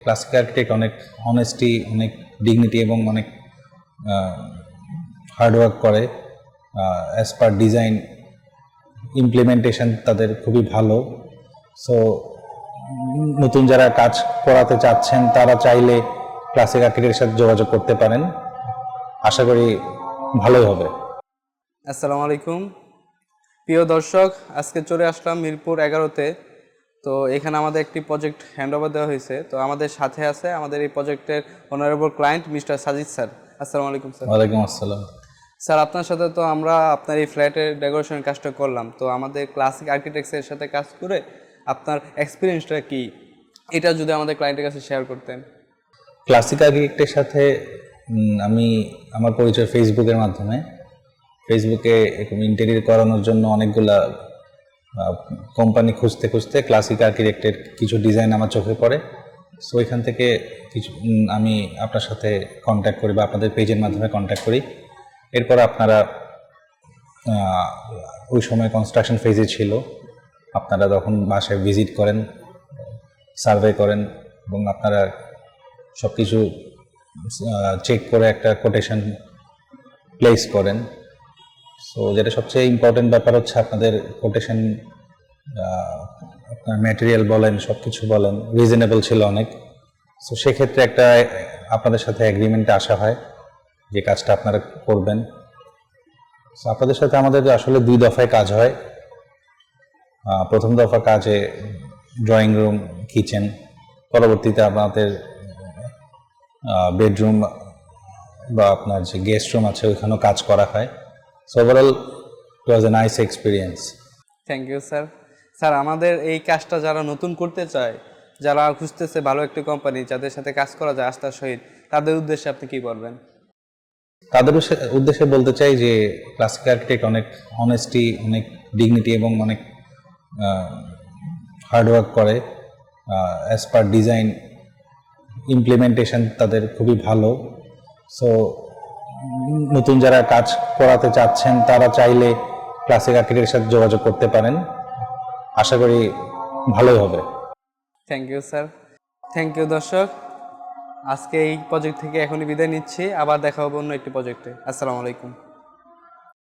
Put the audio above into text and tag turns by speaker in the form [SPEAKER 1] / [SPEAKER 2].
[SPEAKER 1] Classic architect অনেক honesty, অনেক dignity এবং অনেক হার্ডওয়ার্ক করে। অ্যাজ পার ডিজাইন ইমপ্লিমেন্টেশন তাদের খুবই ভালো। সো নতুন যারা কাজ করাতে চাচ্ছেন তারা চাইলে ক্লাসিক আর্কিটেক্টের সাথে যোগাযোগ করতে পারেন। আশা করি ভালোই হবে।
[SPEAKER 2] আসসালামু আলাইকুম প্রিয় দর্শক, আজকে চলে আসলাম মিরপুর 11-তে। তো এখানে আমাদের একটি প্রজেক্ট হ্যান্ডওভার দেওয়া হয়েছে। তো আমাদের সাথে আছে আমাদের এই প্রজেক্টের honourable client mister Sajid sir. আসসালামু আলাইকুম স্যার।
[SPEAKER 1] ওয়ালাইকুম আসসালাম।
[SPEAKER 2] স্যার, আপনার সাথে তো আমরা আপনার এই ফ্ল্যাটের ডেকোরেশনের কাজটা করলাম। তো আমাদের ক্লাসিক আর্কিটেক্টসের সাথে কাজ করে আপনার এক্সপিরিয়েন্সটা কি, এটা যদি আমাদের ক্লায়েন্টের কাছে শেয়ার করতেন।
[SPEAKER 1] ক্লাসিক আর্কিটেক্টের সাথে আমি আমার পরিচয় ফেসবুকের মাধ্যমে। ফেসবুকে এরকম ইন্টেরিয়র করানোর জন্য অনেকগুলা কোম্পানি খুঁজতে খুঁজতে ক্লাসিক আর্কিটেক্টের কিছু ডিজাইন আমার চোখে পড়ে। সো এখান থেকে কিছু আমি আপনার সাথে কন্ট্যাক্ট করি বা আপনাদের পেজের মাধ্যমে কন্ট্যাক্ট করি। এরপর আপনারা ওই সময় কনস্ট্রাকশন ফেজে ছিল, আপনারা তখন বাসায় ভিজিট করেন, সার্ভে করেন এবং আপনারা সব কিছু চেক করে একটা কোটেশন প্লেস করেন। সো যেটা সবচেয়ে ইম্পর্টেন্ট ব্যাপার হচ্ছে আপনাদের কোটেশন, আপনার ম্যাটেরিয়াল বলেন, সব কিছু বলেন রিজনেবল ছিল অনেক। সো সেক্ষেত্রে একটা আপনাদের সাথে এগ্রিমেন্টে আসা হয় যে কাজটা আপনারা করবেন। সো আপনাদের সাথে আমাদের আসলে 2 দফায় কাজ হয়। প্রথম দফা কাজে ড্রয়িং রুম, কিচেন, পরবর্তীতে আপনাদের বেডরুম বা আপনার যে গেস্ট রুম আছে ওইখানেও কাজ করা হয়। So overall it was a nice experience.
[SPEAKER 2] Thank you sir. Sir, আমাদের এই কাজটা যারা নতুন করতে চায়, যারা খুঁজতেছে ভালো একটি কোম্পানি যাদের সাথে কাজ করা যায় আস্থার সহিত, তাদের উদ্দেশ্যে আপনি কি বলবেন?
[SPEAKER 1] তাদের উদ্দেশ্যে বলতে চাই যে ক্লাসিক আর্কিটেক্ট অনেক অনেস্টি, অনেক ডিগনিটি এবং অনেক হার্ডওয়ার্ক করে। অ্যাজ পার ডিজাইন ইমপ্লিমেন্টেশন তাদের খুবই ভালো। সো নতুন যারা কাজ করাতে চাচ্ছেন তারা চাইলে ক্লাসিক আর্কিটেক্টের সাথে যোগাযোগ করতে পারেন। আশা করি ভালোই হবে।
[SPEAKER 2] Thank you sir. Thank you দর্শক, আজকে এই প্রজেক্ট থেকে এখনই বিদায় নিচ্ছি। আবার দেখা হবে অন্য একটি প্রজেক্টে। আসসালামু আলাইকুম।